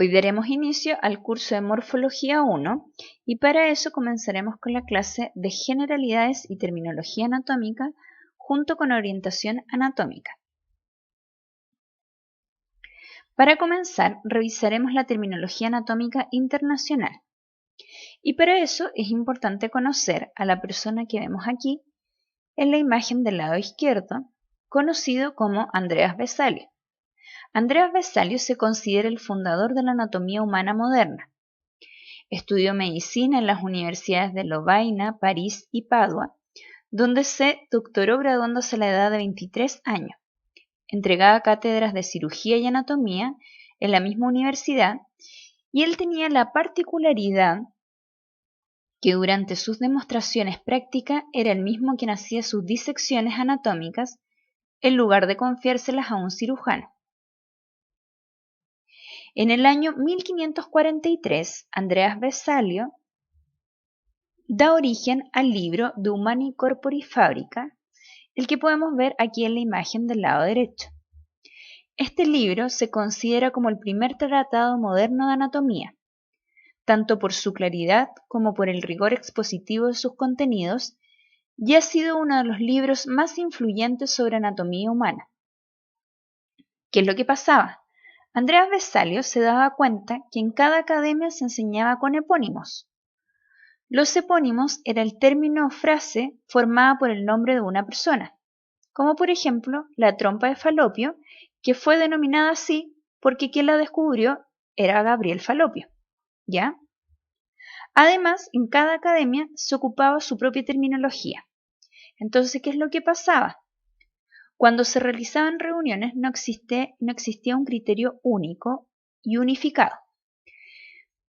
Hoy daremos inicio al curso de Morfología 1 y para eso comenzaremos con la clase de Generalidades y Terminología Anatómica junto con Orientación Anatómica. Para comenzar, revisaremos la terminología anatómica internacional y para eso es importante conocer a la persona que vemos aquí en la imagen del lado izquierdo, conocido como Andreas Vesalius. Andreas Vesalius se considera el fundador de la anatomía humana moderna. Estudió medicina en las universidades de Lovaina, París y Padua, donde se doctoró graduándose a la edad de 23 años. Entregaba cátedras de cirugía y anatomía en la misma universidad y él tenía la particularidad que durante sus demostraciones prácticas era el mismo quien hacía sus disecciones anatómicas en lugar de confiárselas a un cirujano. En el año 1543, Andreas Vesalius da origen al libro De Humani Corpori Fabrica, el que podemos ver aquí en la imagen del lado derecho. Este libro se considera como el primer tratado moderno de anatomía, tanto por su claridad como por el rigor expositivo de sus contenidos, y ha sido uno de los libros más influyentes sobre anatomía humana. ¿Qué es lo que pasaba? Andreas Vesalius se daba cuenta que en cada academia se enseñaba con epónimos. Los epónimos era el término o frase formada por el nombre de una persona, como por ejemplo la trompa de Falopio, que fue denominada así porque quien la descubrió era Gabriel Falopio, ¿ya? Además, en cada academia se ocupaba su propia terminología. Entonces, ¿qué es lo que pasaba? Cuando se realizaban reuniones no existía un criterio único y unificado.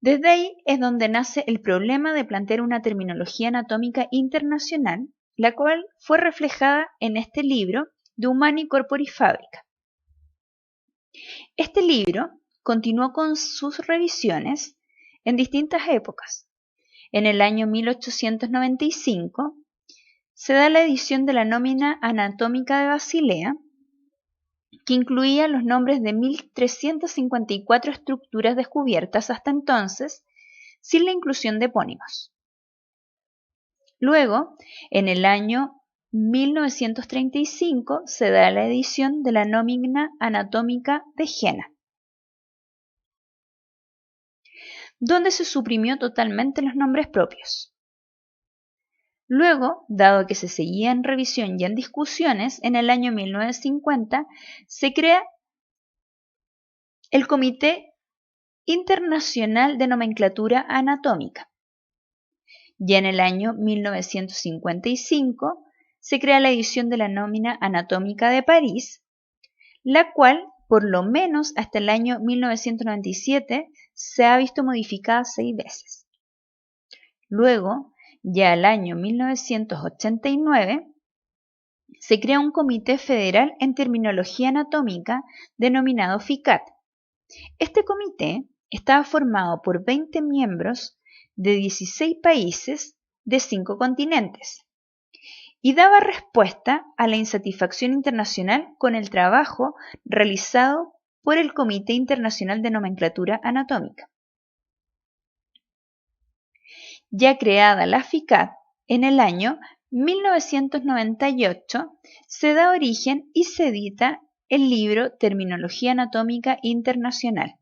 Desde ahí es donde nace el problema de plantear una terminología anatómica internacional, la cual fue reflejada en este libro De Humani Corpori Fabrica. Este libro continuó con sus revisiones en distintas épocas. En el año 1895 se da la edición de la Nómina Anatómica de Basilea, que incluía los nombres de 1354 estructuras descubiertas hasta entonces, sin la inclusión de epónimos. Luego, en el año 1935, se da la edición de la Nómina Anatómica de Jena, donde se suprimió totalmente los nombres propios. Luego, dado que se seguía en revisión y en discusiones, en el año 1950 se crea el Comité Internacional de Nomenclatura Anatómica. Ya en el año 1955 se crea la edición de la Nómina Anatómica de París, la cual, por lo menos hasta el año 1997, se ha visto modificada 6 veces. Luego, ya al año 1989, se crea un Comité Federal en Terminología Anatómica denominado FICAT. Este comité estaba formado por 20 miembros de 16 países de 5 continentes y daba respuesta a la insatisfacción internacional con el trabajo realizado por el Comité Internacional de Nomenclatura Anatómica. Ya creada la FICAT, en el año 1998 se da origen y se edita el libro Terminología Anatómica Internacional.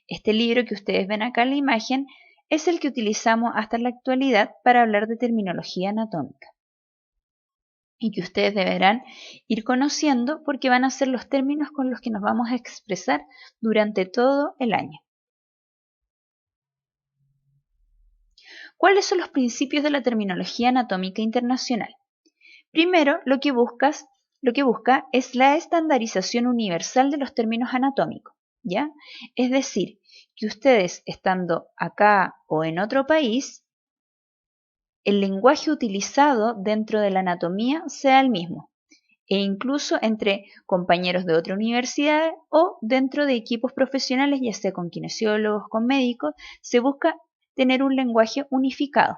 Este libro que ustedes ven acá en la imagen es el que utilizamos hasta la actualidad para hablar de terminología anatómica y que ustedes deberán ir conociendo porque van a ser los términos con los que nos vamos a expresar durante todo el año. ¿Cuáles son los principios de la terminología anatómica internacional? Primero, lo que busca es la estandarización universal de los términos anatómicos, ¿ya? Es decir, que ustedes estando acá o en otro país, el lenguaje utilizado dentro de la anatomía sea el mismo, e incluso entre compañeros de otra universidad o dentro de equipos profesionales, ya sea con kinesiólogos, con médicos, se busca tener un lenguaje unificado.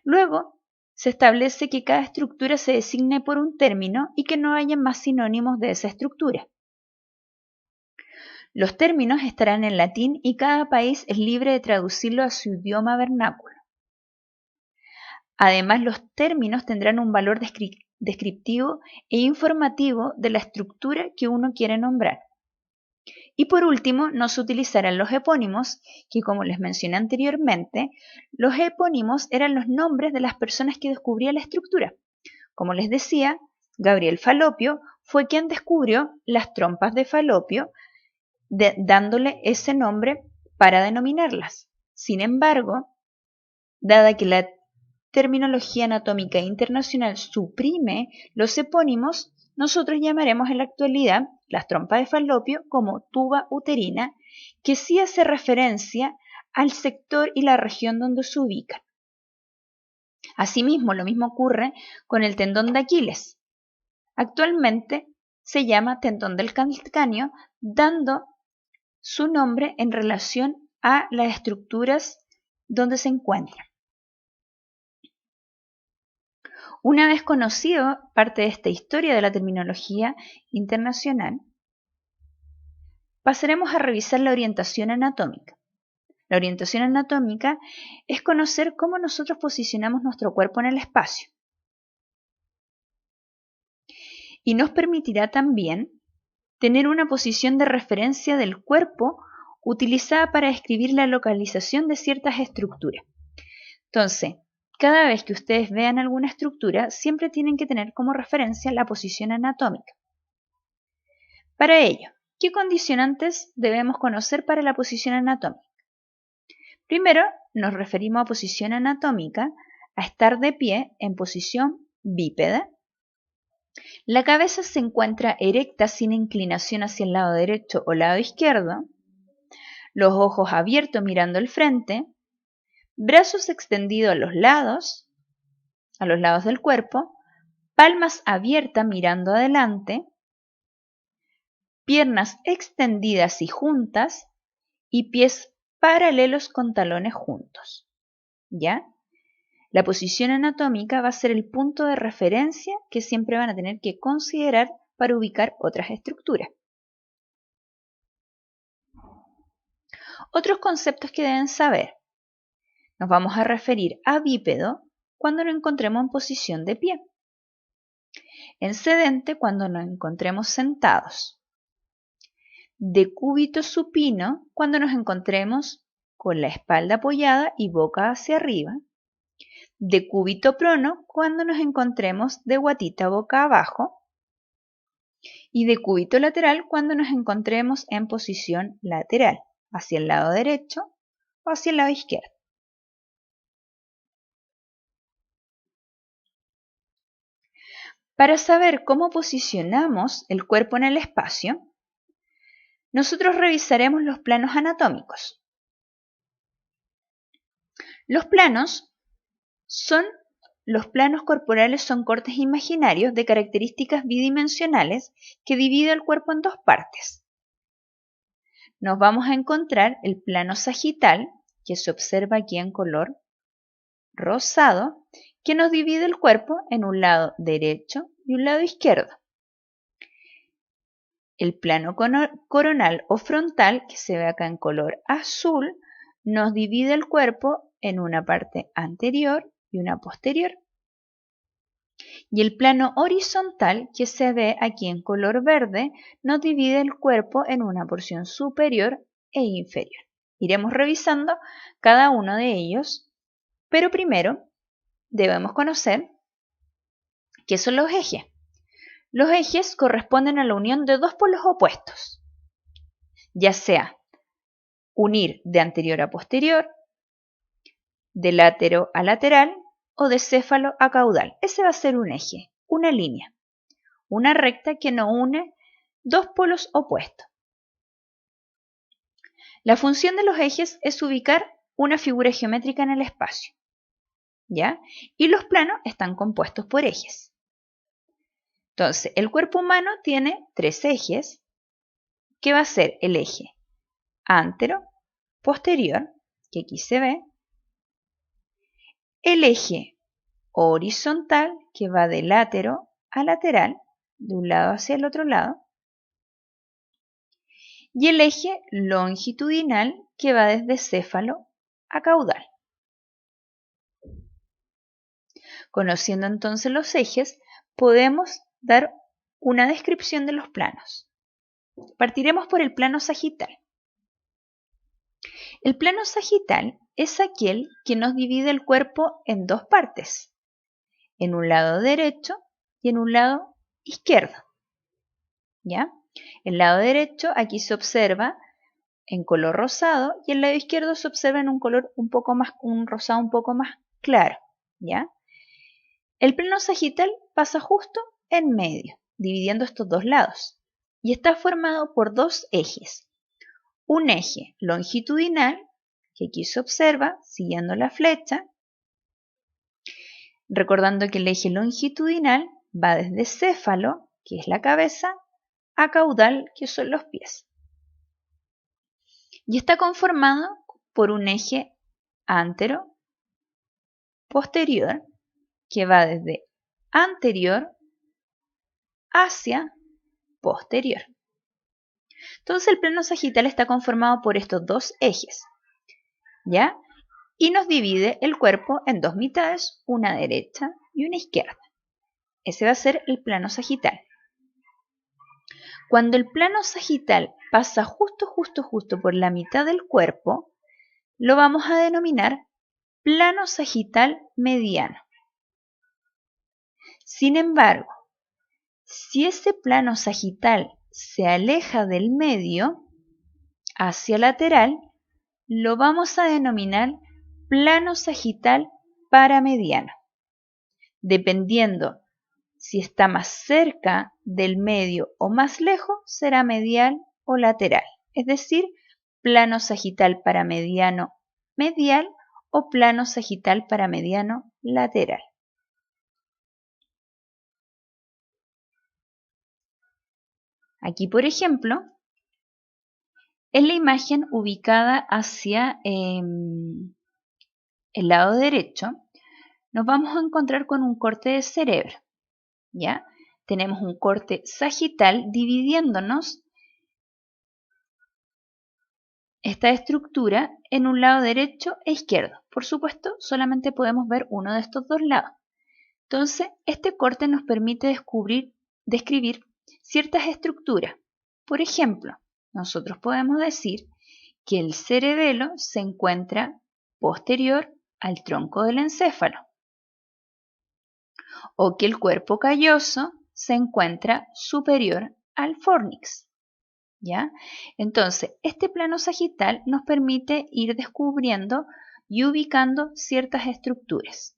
Luego, se establece que cada estructura se designe por un término y que no haya más sinónimos de esa estructura. Los términos estarán en latín y cada país es libre de traducirlo a su idioma vernáculo. Además, los términos tendrán un valor descriptivo e informativo de la estructura que uno quiere nombrar. Y por último, no se utilizarán los epónimos, que como les mencioné anteriormente, los epónimos eran los nombres de las personas que descubrían la estructura. Como les decía, Gabriel Falopio fue quien descubrió las trompas de Falopio, dándole ese nombre para denominarlas. Sin embargo, dada que la terminología anatómica internacional suprime los epónimos, nosotros llamaremos en la actualidad las trompas de Falopio como tuba uterina, que sí hace referencia al sector y la región donde se ubican. Asimismo, lo mismo ocurre con el tendón de Aquiles. Actualmente se llama tendón del calcáneo, dando su nombre en relación a las estructuras donde se encuentra. Una vez conocido parte de esta historia de la terminología internacional, pasaremos a revisar la orientación anatómica. La orientación anatómica es conocer cómo nosotros posicionamos nuestro cuerpo en el espacio. Y nos permitirá también tener una posición de referencia del cuerpo utilizada para describir la localización de ciertas estructuras. Entonces, cada vez que ustedes vean alguna estructura, siempre tienen que tener como referencia la posición anatómica. Para ello, ¿qué condicionantes debemos conocer para la posición anatómica? Primero, nos referimos a posición anatómica, a estar de pie en posición bípeda. La cabeza se encuentra erecta sin inclinación hacia el lado derecho o lado izquierdo, los ojos abiertos mirando el frente, brazos extendidos a los lados del cuerpo, palmas abiertas mirando adelante, piernas extendidas y juntas y pies paralelos con talones juntos. ¿Ya? La posición anatómica va a ser el punto de referencia que siempre van a tener que considerar para ubicar otras estructuras. Otros conceptos que deben saber. Nos vamos a referir a bípedo cuando nos encontremos en posición de pie. En sedente cuando nos encontremos sentados. Decúbito supino cuando nos encontremos con la espalda apoyada y boca hacia arriba. Decúbito prono cuando nos encontremos de guatita boca abajo. Y decúbito lateral cuando nos encontremos en posición lateral, hacia el lado derecho o hacia el lado izquierdo. Para saber cómo posicionamos el cuerpo en el espacio, nosotros revisaremos los planos anatómicos. Los planos corporales son cortes imaginarios de características bidimensionales que dividen el cuerpo en dos partes. Nos vamos a encontrar el plano sagital, que se observa aquí en color rosado, que nos divide el cuerpo en un lado derecho y un lado izquierdo. El plano coronal o frontal, que se ve acá en color azul, nos divide el cuerpo en una parte anterior y una posterior. Y el plano horizontal, que se ve aquí en color verde, nos divide el cuerpo en una porción superior e inferior. Iremos revisando cada uno de ellos, pero primero debemos conocer qué son los ejes. Los ejes corresponden a la unión de dos polos opuestos, ya sea unir de anterior a posterior, de látero a lateral o de céfalo a caudal. Ese va a ser un eje, una línea, una recta que nos une dos polos opuestos. La función de los ejes es ubicar una figura geométrica en el espacio, ¿ya? Y los planos están compuestos por ejes. Entonces, el cuerpo humano tiene tres ejes, que va a ser el eje antero, posterior, que aquí se ve, el eje horizontal, que va de látero a lateral, de un lado hacia el otro lado, y el eje longitudinal que va desde céfalo a caudal. Conociendo entonces los ejes, podemos dar una descripción de los planos. Partiremos por el plano sagital. El plano sagital es aquel que nos divide el cuerpo en dos partes, en un lado derecho y en un lado izquierdo. ¿Ya? El lado derecho aquí se observa en color rosado y el lado izquierdo se observa en un color un rosado un poco más claro. ¿Ya? El plano sagital pasa justo en medio, dividiendo estos dos lados, y está formado por dos ejes. Un eje longitudinal, que aquí se observa siguiendo la flecha, recordando que el eje longitudinal va desde céfalo, que es la cabeza, a caudal, que son los pies. Y está conformado por un eje antero-posterior, que va desde anterior hacia posterior. Entonces el plano sagital está conformado por estos dos ejes, ¿ya? Y nos divide el cuerpo en dos mitades, una derecha y una izquierda. Ese va a ser el plano sagital. Cuando el plano sagital pasa justo por la mitad del cuerpo, lo vamos a denominar plano sagital mediano. Sin embargo, si ese plano sagital se aleja del medio hacia lateral, lo vamos a denominar plano sagital paramediano, dependiendo si está más cerca del medio o más lejos, será medial o lateral, es decir, plano sagital paramediano medial o plano sagital paramediano lateral. Aquí, por ejemplo, es la imagen ubicada hacia el lado derecho. Nos vamos a encontrar con un corte de cerebro, ¿ya? Tenemos un corte sagital dividiéndonos esta estructura en un lado derecho e izquierdo. Por supuesto, solamente podemos ver uno de estos dos lados. Entonces, este corte nos permite describir ciertas estructuras. Por ejemplo, nosotros podemos decir que el cerebelo se encuentra posterior al tronco del encéfalo, o que el cuerpo calloso se encuentra superior al fórnix. ¿Ya? Entonces, este plano sagital nos permite ir descubriendo y ubicando ciertas estructuras.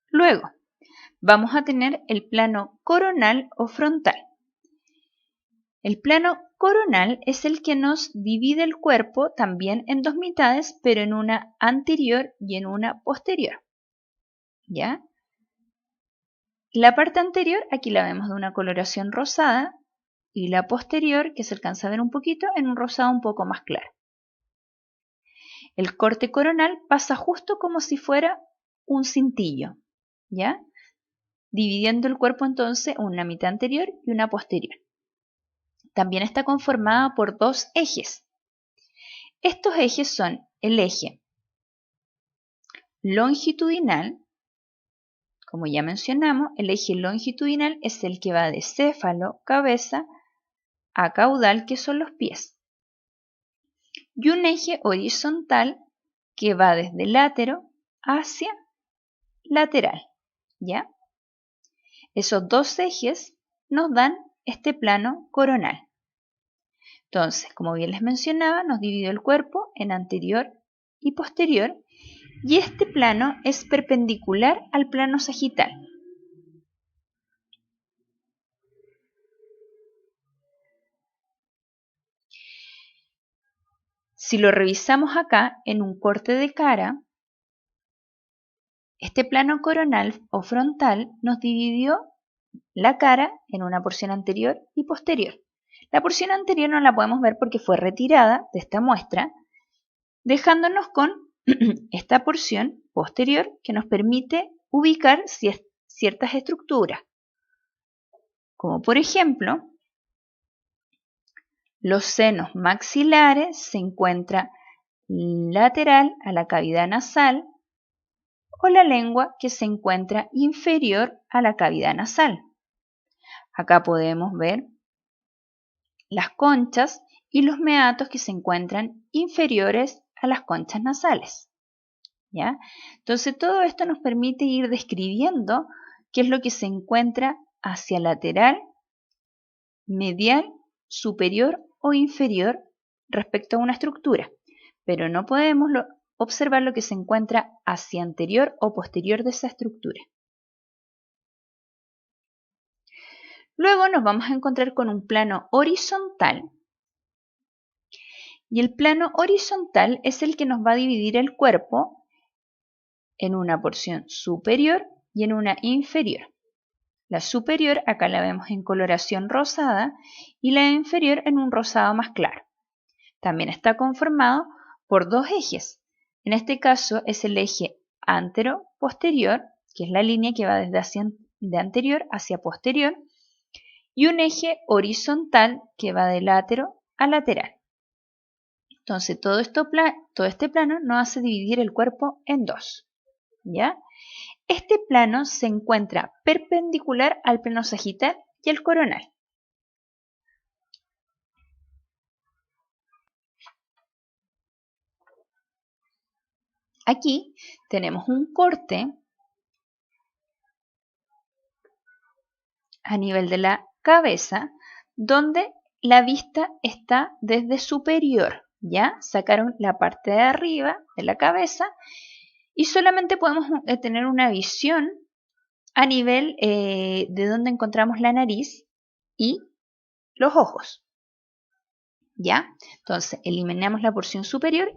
Luego, vamos a tener el plano coronal o frontal. El plano coronal es el que nos divide el cuerpo también en dos mitades, pero en una anterior y en una posterior. ¿Ya? La parte anterior, aquí la vemos de una coloración rosada, y la posterior, que se alcanza a ver un poquito, en un rosado un poco más claro. El corte coronal pasa justo como si fuera un cintillo, ¿ya? Dividiendo el cuerpo entonces una mitad anterior y una posterior. También está conformada por dos ejes. Estos ejes son el eje longitudinal. Como ya mencionamos, el eje longitudinal es el que va de céfalo, cabeza, a caudal, que son los pies. Y un eje horizontal que va desde látero hacia lateral, ¿ya? Esos dos ejes nos dan este plano coronal. Entonces, como bien les mencionaba, nos dividió el cuerpo en anterior y posterior, y este plano es perpendicular al plano sagital. Si lo revisamos acá en un corte de cara, este plano coronal o frontal nos dividió la cara en una porción anterior y posterior. La porción anterior no la podemos ver porque fue retirada de esta muestra, dejándonos con esta porción posterior que nos permite ubicar ciertas estructuras. como por ejemplo, los senos maxilares se encuentran lateral a la cavidad nasal o la lengua que se encuentra inferior a la cavidad nasal. Acá podemos ver las conchas y los meatos que se encuentran inferiores a las conchas nasales. ¿Ya? Entonces todo esto nos permite ir describiendo qué es lo que se encuentra hacia lateral, medial, superior o inferior respecto a una estructura, pero no podemos observar lo que se encuentra hacia anterior o posterior de esa estructura. Luego nos vamos a encontrar con un plano horizontal, y el plano horizontal es el que nos va a dividir el cuerpo en una porción superior y en una inferior. La superior acá la vemos en coloración rosada y la inferior en un rosado más claro. También está conformado por dos ejes. En este caso es el eje antero-posterior, que es la línea que va desde de anterior hacia posterior, y un eje horizontal que va de latero a lateral. Entonces todo este plano nos hace dividir el cuerpo en dos. ¿Ya? Este plano se encuentra perpendicular al plano sagital y al coronal. Aquí tenemos un corte a nivel de la cabeza donde la vista está desde superior, ¿ya? Sacaron la parte de arriba de la cabeza y solamente podemos tener una visión a nivel de donde encontramos la nariz y los ojos, ¿ya? Entonces, eliminamos la porción superior.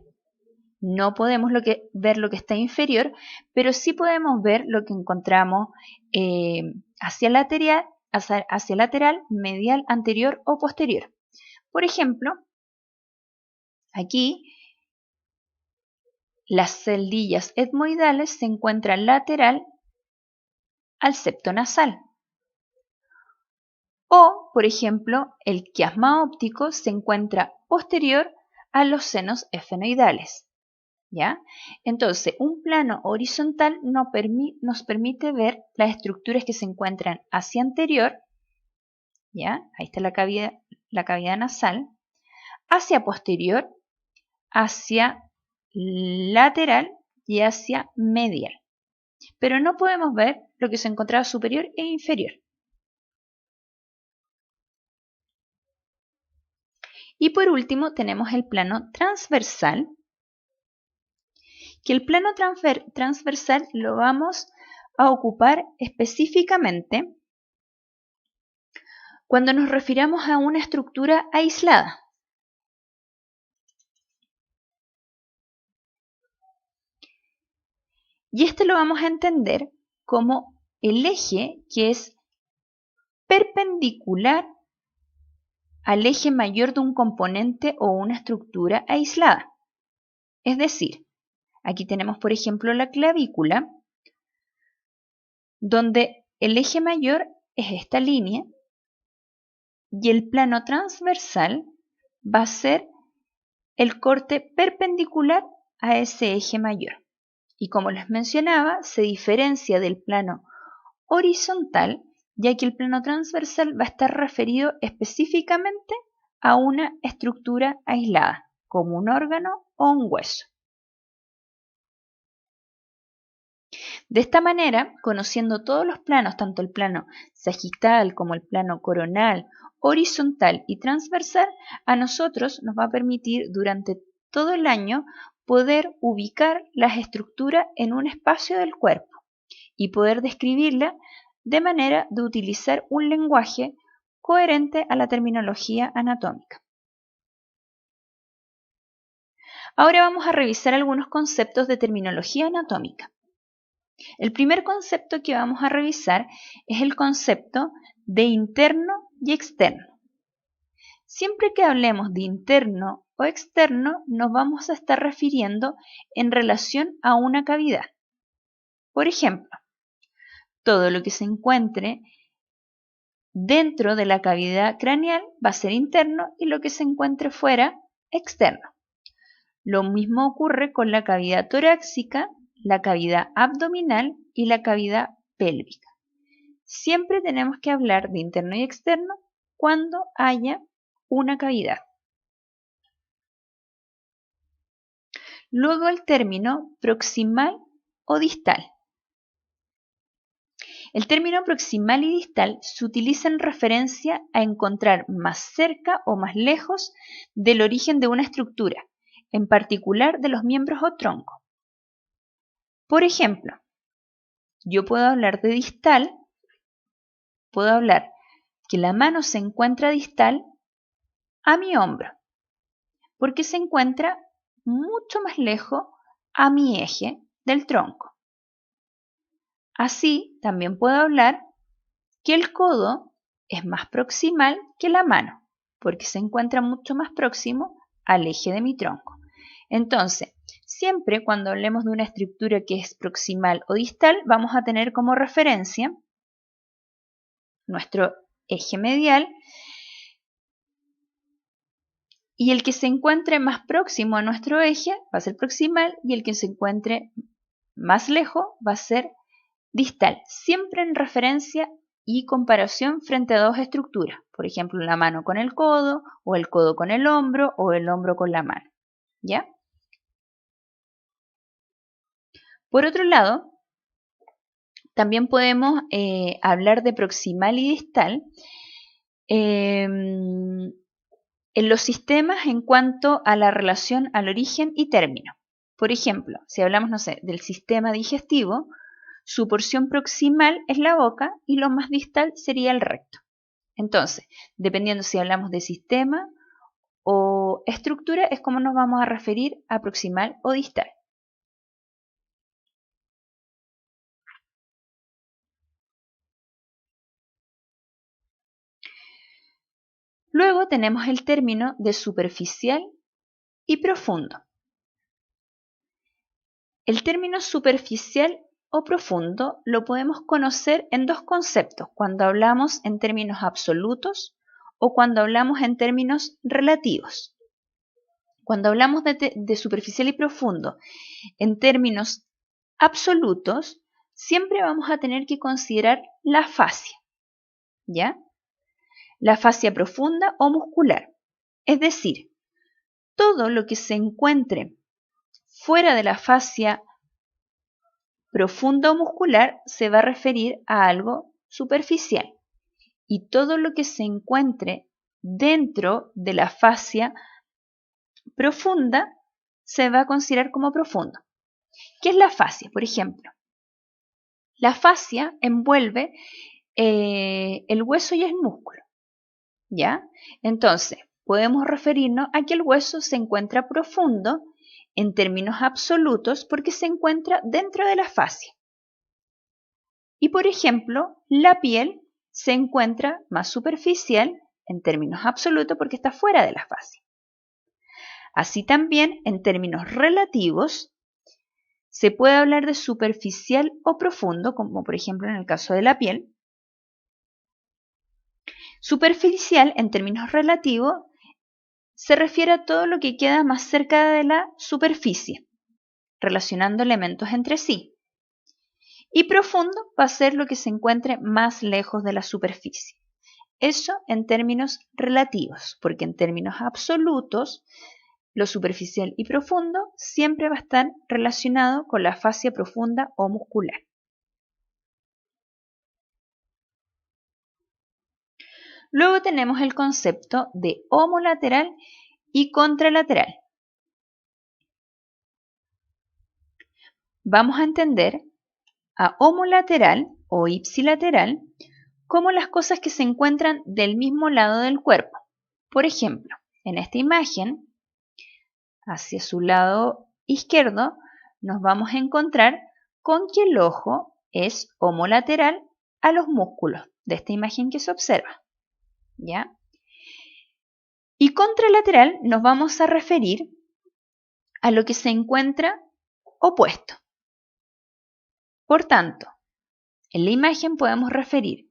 No podemos ver lo que está inferior, pero sí podemos ver lo que encontramos hacia lateral, medial, anterior o posterior. Por ejemplo, aquí las celdillas etmoidales se encuentran lateral al septo nasal. O, por ejemplo, el quiasma óptico se encuentra posterior a los senos esfenoidales. ¿Ya? Entonces, un plano horizontal nos permite ver las estructuras que se encuentran hacia anterior, ¿ya? Ahí está la cavidad nasal, hacia posterior, hacia lateral y hacia medial. Pero no podemos ver lo que se encontraba superior e inferior. Y por último tenemos el plano transversal, que el plano transversal lo vamos a ocupar específicamente cuando nos refiramos a una estructura aislada. Y este lo vamos a entender como el eje que es perpendicular al eje mayor de un componente o una estructura aislada. Es decir, aquí tenemos por ejemplo la clavícula, donde el eje mayor es esta línea y el plano transversal va a ser el corte perpendicular a ese eje mayor. Y como les mencionaba, se diferencia del plano horizontal, ya que el plano transversal va a estar referido específicamente a una estructura aislada, como un órgano o un hueso. De esta manera, conociendo todos los planos, tanto el plano sagital como el plano coronal, horizontal y transversal, a nosotros nos va a permitir durante todo el año poder ubicar las estructuras en un espacio del cuerpo y poder describirla de manera de utilizar un lenguaje coherente a la terminología anatómica. Ahora vamos a revisar algunos conceptos de terminología anatómica. El primer concepto que vamos a revisar es el concepto de interno y externo. Siempre que hablemos de interno o externo, nos vamos a estar refiriendo en relación a una cavidad. Por ejemplo, todo lo que se encuentre dentro de la cavidad craneal va a ser interno y lo que se encuentre fuera, externo. Lo mismo ocurre con la cavidad torácica, la cavidad abdominal y la cavidad pélvica. Siempre tenemos que hablar de interno y externo cuando haya una cavidad. Luego el término proximal o distal. El término proximal y distal se utiliza en referencia a encontrar más cerca o más lejos del origen de una estructura, en particular de los miembros o tronco. Por ejemplo, yo puedo hablar de distal, puedo hablar que la mano se encuentra distal a mi hombro, porque se encuentra mucho más lejos a mi eje del tronco. Así, también puedo hablar que el codo es más proximal que la mano, porque se encuentra mucho más próximo al eje de mi tronco. Entonces, siempre cuando hablemos de una estructura que es proximal o distal, vamos a tener como referencia nuestro eje medial y el que se encuentre más próximo a nuestro eje va a ser proximal y el que se encuentre más lejos va a ser distal, siempre en referencia y comparación frente a dos estructuras, por ejemplo, la mano con el codo, o el codo con el hombro, o el hombro con la mano, ¿ya? Por otro lado, también podemos hablar de proximal y distal en los sistemas en cuanto a la relación al origen y término. Por ejemplo, si hablamos, no sé, del sistema digestivo, su porción proximal es la boca y lo más distal sería el recto. Entonces, dependiendo si hablamos de sistema o estructura, es como nos vamos a referir a proximal o distal. Luego tenemos el término de superficial y profundo. El término superficial o profundo lo podemos conocer en dos conceptos, cuando hablamos en términos absolutos o cuando hablamos en términos relativos. Cuando hablamos de superficial y profundo en términos absolutos, siempre vamos a tener que considerar la fascia, ¿ya? La fascia profunda o muscular, es decir, todo lo que se encuentre fuera de la fascia profunda o muscular se va a referir a algo superficial y todo lo que se encuentre dentro de la fascia profunda se va a considerar como profundo. ¿Qué es la fascia? Por ejemplo, la fascia envuelve el hueso y el músculo, ¿ya? Entonces, podemos referirnos a que el hueso se encuentra profundo en términos absolutos porque se encuentra dentro de la fascia. Y por ejemplo, la piel se encuentra más superficial en términos absolutos porque está fuera de la fascia. Así también, en términos relativos, se puede hablar de superficial o profundo, como por ejemplo en el caso de la piel. Superficial, en términos relativos, se refiere a todo lo que queda más cerca de la superficie, relacionando elementos entre sí. Y profundo va a ser lo que se encuentre más lejos de la superficie. Eso en términos relativos, porque en términos absolutos, lo superficial y profundo siempre va a estar relacionado con la fascia profunda o muscular. Luego tenemos el concepto de homolateral y contralateral. Vamos a entender a homolateral o ipsilateral como las cosas que se encuentran del mismo lado del cuerpo. Por ejemplo, en esta imagen, hacia su lado izquierdo, nos vamos a encontrar con que el ojo es homolateral a los músculos de esta imagen que se observa, ¿ya? Y contralateral nos vamos a referir a lo que se encuentra opuesto. Por tanto, en la imagen podemos referir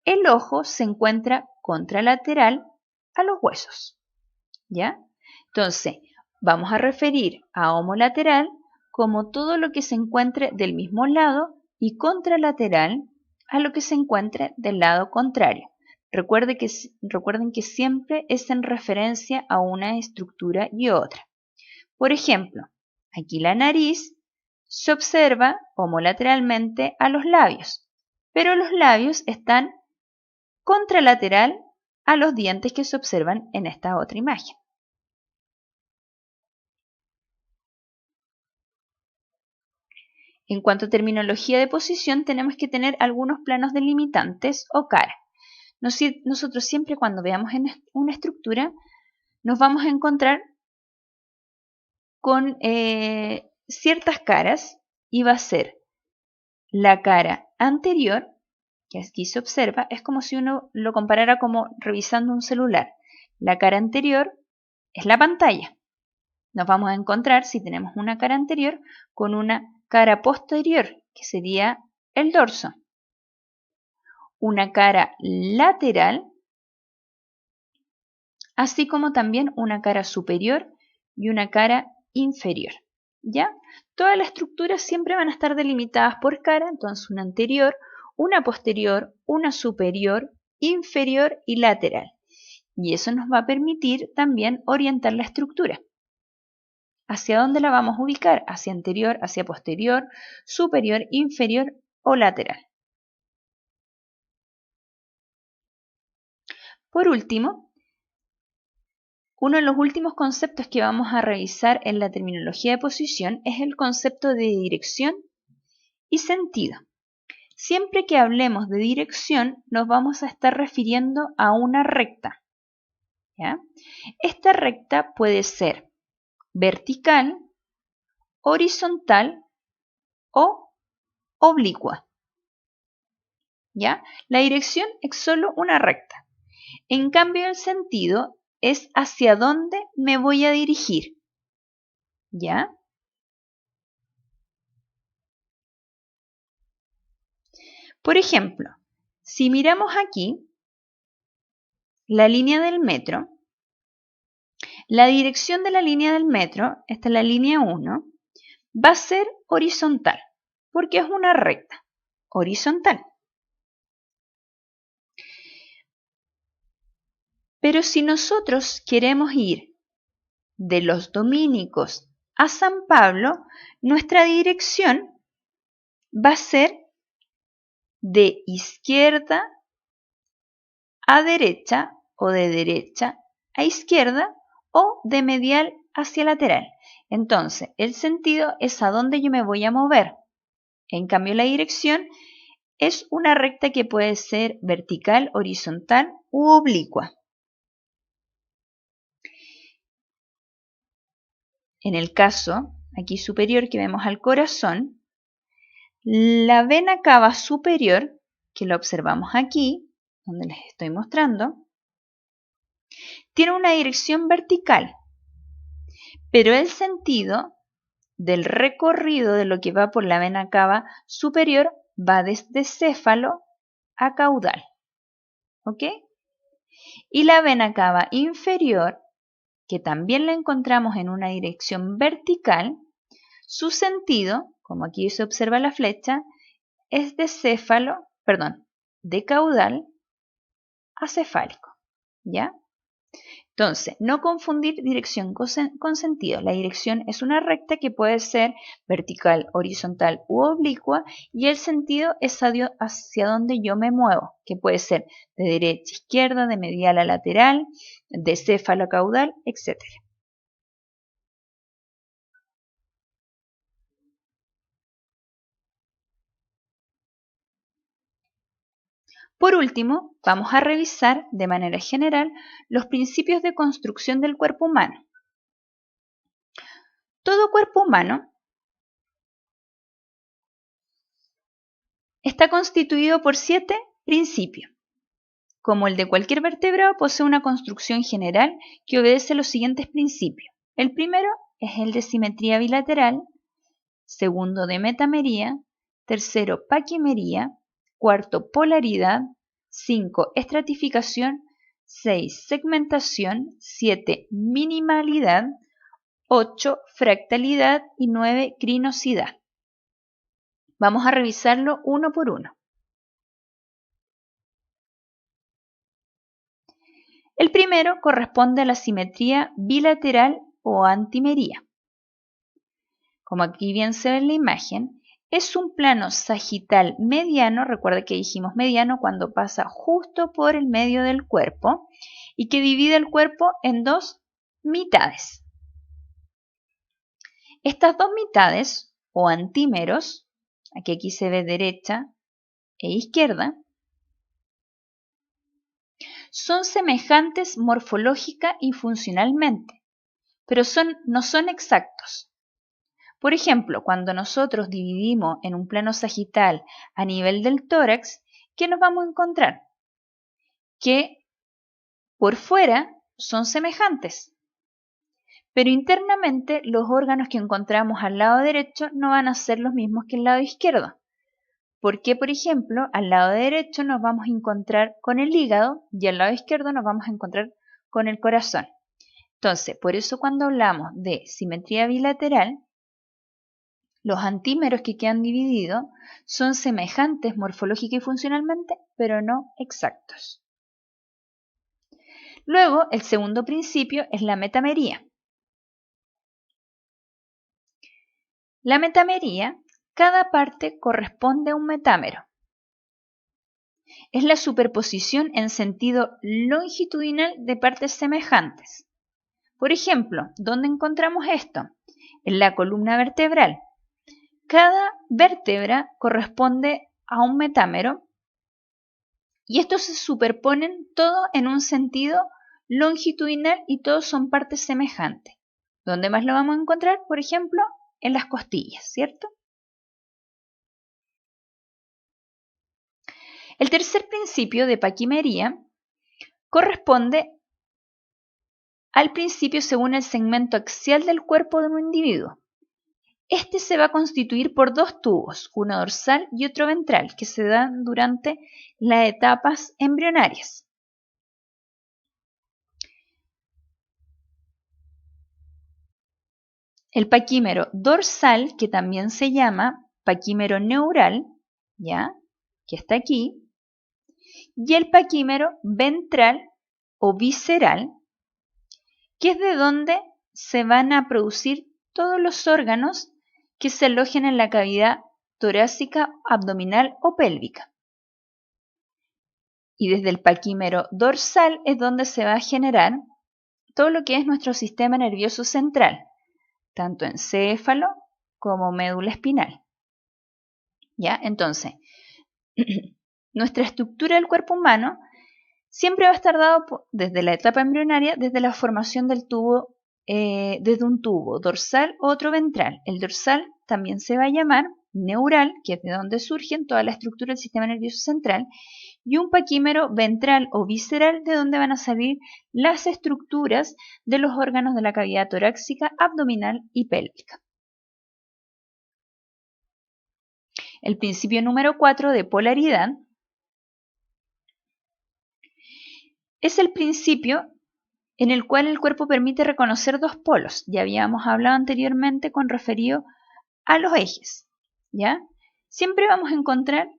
el ojo se encuentra contralateral a los huesos, ¿ya? Entonces, vamos a referir a homolateral como todo lo que se encuentre del mismo lado y contralateral a lo que se encuentre del lado contrario. Recuerden que siempre es en referencia a una estructura y otra. Por ejemplo, aquí la nariz se observa homolateralmente a los labios, pero los labios están contralateral a los dientes que se observan en esta otra imagen. En cuanto a terminología de posición, tenemos que tener algunos planos delimitantes o cara. Nosotros siempre cuando veamos en una estructura nos vamos a encontrar con ciertas caras y va a ser la cara anterior, que aquí se observa, es como si uno lo comparara como revisando un celular. La cara anterior es la pantalla. Nos vamos a encontrar, si tenemos una cara anterior, con una cara posterior, que sería el dorso. Una cara lateral, así como también una cara superior y una cara inferior. ¿Ya? Todas las estructuras siempre van a estar delimitadas por cara, entonces una anterior, una posterior, una superior, inferior y lateral. Y eso nos va a permitir también orientar la estructura. ¿Hacia dónde la vamos a ubicar? ¿Hacia anterior, hacia posterior, superior, inferior o lateral? Por último, uno de los últimos conceptos que vamos a revisar en la terminología de posición es el concepto de dirección y sentido. Siempre que hablemos de dirección, nos vamos a estar refiriendo a una recta, ¿ya? Esta recta puede ser vertical, horizontal o oblicua, ¿ya? La dirección es solo una recta. En cambio, el sentido es hacia dónde me voy a dirigir, ¿ya? Por ejemplo, si miramos aquí la línea del metro, la dirección de la línea del metro, esta es la línea 1, va a ser horizontal, porque es una recta horizontal. Pero si nosotros queremos ir de los Dominicos a San Pablo, nuestra dirección va a ser de izquierda a derecha o de derecha a izquierda o de medial hacia lateral. Entonces, el sentido es a dónde yo me voy a mover. En cambio, la dirección es una recta que puede ser vertical, horizontal u oblicua. En el caso aquí superior que vemos al corazón, la vena cava superior, que la observamos aquí, donde les estoy mostrando, tiene una dirección vertical, pero el sentido del recorrido de lo que va por la vena cava superior va desde céfalo a caudal, ¿ok? Y la vena cava inferior, que también la encontramos en una dirección vertical, su sentido, como aquí se observa la flecha, es de caudal a cefálico, ¿ya? Entonces, no confundir dirección con sentido. La dirección es una recta que puede ser vertical, horizontal u oblicua y el sentido es hacia donde yo me muevo, que puede ser de derecha a izquierda, de medial a lateral, de céfalo a caudal, etc. Por último, vamos a revisar de manera general los principios de construcción del cuerpo humano. Todo cuerpo humano está constituido por 7 principios. Como el de cualquier vertebrado, posee una construcción general que obedece los siguientes principios. El primero es el de simetría bilateral, segundo de metamería, tercero paquimería, cuarto polaridad, 5. Estratificación. 6. Segmentación. 7. Minimalidad. 8. Fractalidad. Y 9. Crinosidad. Vamos a revisarlo uno por uno. El primero corresponde a la simetría bilateral o antimería. Como aquí bien se ve en la imagen, es un plano sagital mediano, recuerda que dijimos mediano cuando pasa justo por el medio del cuerpo y que divide el cuerpo en dos mitades. Estas dos mitades o antímeros, aquí se ve derecha e izquierda, son semejantes morfológica y funcionalmente, pero no son exactos. Por ejemplo, cuando nosotros dividimos en un plano sagital a nivel del tórax, ¿qué nos vamos a encontrar? Que por fuera son semejantes, pero internamente los órganos que encontramos al lado derecho no van a ser los mismos que el lado izquierdo. Porque, por ejemplo, al lado derecho nos vamos a encontrar con el hígado y al lado izquierdo nos vamos a encontrar con el corazón. Entonces, por eso cuando hablamos de simetría bilateral, los antímeros que quedan divididos son semejantes morfológica y funcionalmente, pero no exactos. Luego, el segundo principio es la metamería. La metamería, cada parte corresponde a un metámero. Es la superposición en sentido longitudinal de partes semejantes. Por ejemplo, ¿dónde encontramos esto? En la columna vertebral. Cada vértebra corresponde a un metámero y estos se superponen todo en un sentido longitudinal y todos son partes semejantes. ¿Dónde más lo vamos a encontrar? Por ejemplo, en las costillas, ¿cierto? El tercer principio de paquimería corresponde al principio según el segmento axial del cuerpo de un individuo. Este se va a constituir por dos tubos, uno dorsal y otro ventral, que se dan durante las etapas embrionarias. El paquímero dorsal, que también se llama paquímero neural, ¿ya? Que está aquí, y el paquímero ventral o visceral, que es de donde se van a producir todos los órganos que se alojen en la cavidad torácica, abdominal o pélvica. Y desde el paquímero dorsal es donde se va a generar todo lo que es nuestro sistema nervioso central, tanto encéfalo como médula espinal. ¿Ya? Entonces, nuestra estructura del cuerpo humano siempre va a estar dado desde la etapa embrionaria, desde la formación del tubo, desde un tubo dorsal o otro ventral. El dorsal también se va a llamar neural, que es de donde surgen toda la estructura del sistema nervioso central, y un paquímero ventral o visceral, de donde van a salir las estructuras de los órganos de la cavidad torácica, abdominal y pélvica. El principio número 4 de polaridad es el principio en el cual el cuerpo permite reconocer dos polos. Ya habíamos hablado anteriormente con referido a los ejes, ¿ya? Siempre vamos a encontrar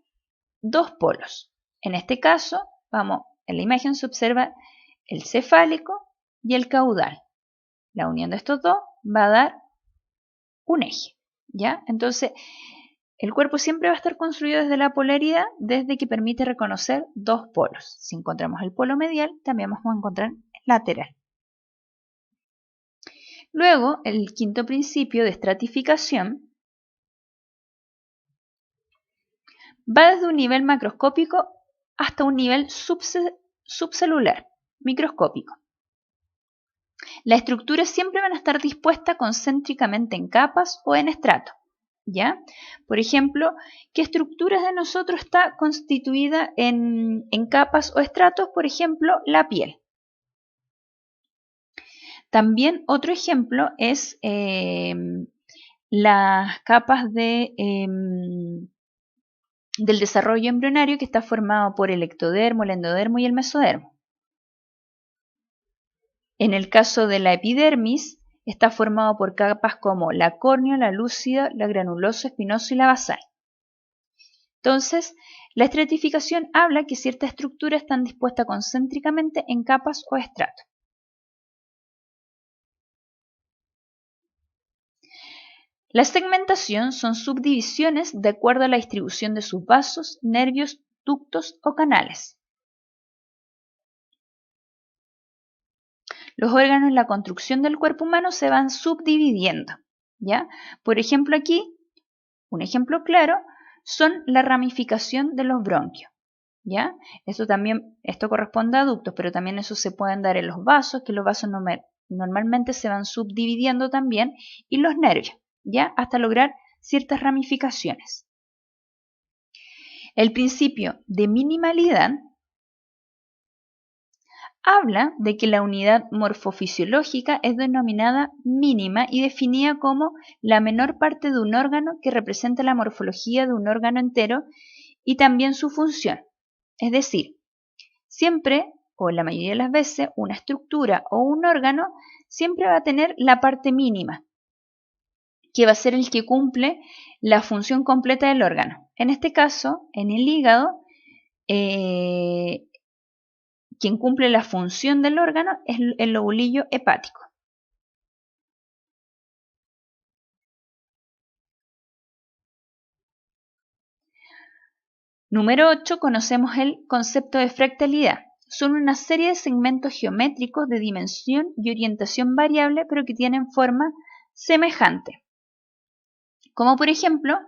dos polos. En este caso, en la imagen se observa el cefálico y el caudal. La unión de estos dos va a dar un eje, ¿ya? Entonces, el cuerpo siempre va a estar construido desde la polaridad, desde que permite reconocer dos polos. Si encontramos el polo medial, también vamos a encontrar el lateral. Luego, el quinto principio de estratificación va desde un nivel macroscópico hasta un nivel subcelular, microscópico. Las estructuras siempre van a estar dispuestas concéntricamente en capas o en estratos, ¿ya? Por ejemplo, ¿qué estructuras de nosotros está constituida en capas o estratos? Por ejemplo, la piel. También otro ejemplo es las capas de del desarrollo embrionario que está formado por el ectodermo, el endodermo y el mesodermo. En el caso de la epidermis, está formado por capas como la córnea, la lúcida, la granuloso, espinoso y la basal. Entonces, la estratificación habla que ciertas estructuras están dispuestas concéntricamente en capas o estratos. La segmentación son subdivisiones de acuerdo a la distribución de sus vasos, nervios, ductos o canales. Los órganos en la construcción del cuerpo humano se van subdividiendo, ¿ya? Por ejemplo, aquí, un ejemplo claro, son la ramificación de los bronquios, ¿ya? Esto corresponde a ductos, pero también eso se pueden dar en los vasos, que los vasos normalmente se van subdividiendo también, y los nervios, ¿ya? Hasta lograr ciertas ramificaciones. El principio de minimalidad habla de que la unidad morfofisiológica es denominada mínima y definida como la menor parte de un órgano que representa la morfología de un órgano entero y también su función. Es decir, siempre, o la mayoría de las veces, una estructura o un órgano siempre va a tener la parte mínima, que va a ser el que cumple la función completa del órgano. En este caso, en el hígado, quien cumple la función del órgano es el lobulillo hepático. Número 8. Conocemos el concepto de fractalidad. Son una serie de segmentos geométricos de dimensión y orientación variable, pero que tienen forma semejante. Como por ejemplo,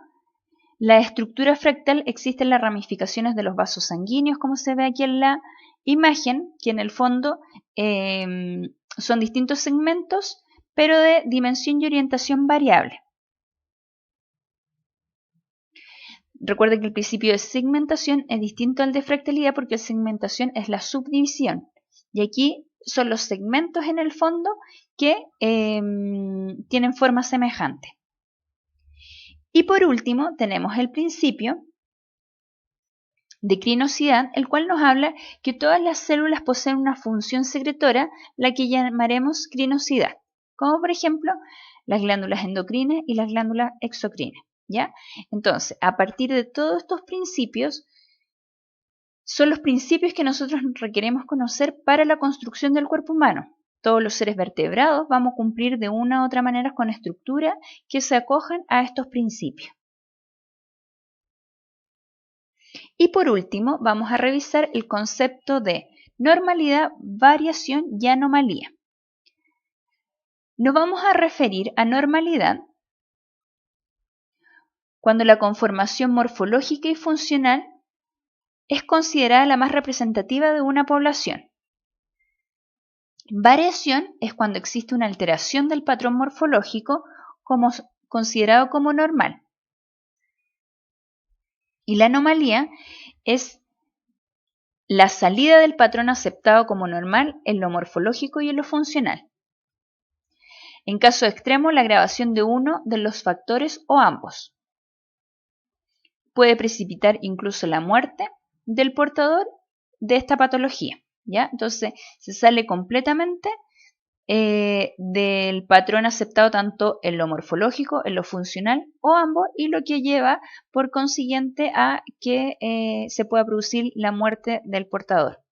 la estructura fractal existe en las ramificaciones de los vasos sanguíneos, como se ve aquí en la imagen, que en el fondo son distintos segmentos, pero de dimensión y orientación variable. Recuerda que el principio de segmentación es distinto al de fractalidad porque la segmentación es la subdivisión. Y aquí son los segmentos en el fondo que tienen forma semejante. Y por último tenemos el principio de crinosidad, el cual nos habla que todas las células poseen una función secretora, la que llamaremos crinosidad, como por ejemplo las glándulas endocrinas y las glándulas exocrinas, ¿ya? Entonces, a partir de todos estos principios, son los principios que nosotros requeremos conocer para la construcción del cuerpo humano. Todos los seres vertebrados vamos a cumplir de una u otra manera con estructuras que se acojan a estos principios. Y por último, vamos a revisar el concepto de normalidad, variación y anomalía. Nos vamos a referir a normalidad cuando la conformación morfológica y funcional es considerada la más representativa de una población. Variación es cuando existe una alteración del patrón morfológico considerado como normal. Y la anomalía es la salida del patrón aceptado como normal en lo morfológico y en lo funcional. En caso extremo, la agravación de uno de los factores o ambos. Puede precipitar incluso la muerte del portador de esta patología, ¿ya? Entonces, se sale completamente del patrón aceptado tanto en lo morfológico, en lo funcional o ambos, y lo que lleva por consiguiente a que se pueda producir la muerte del portador.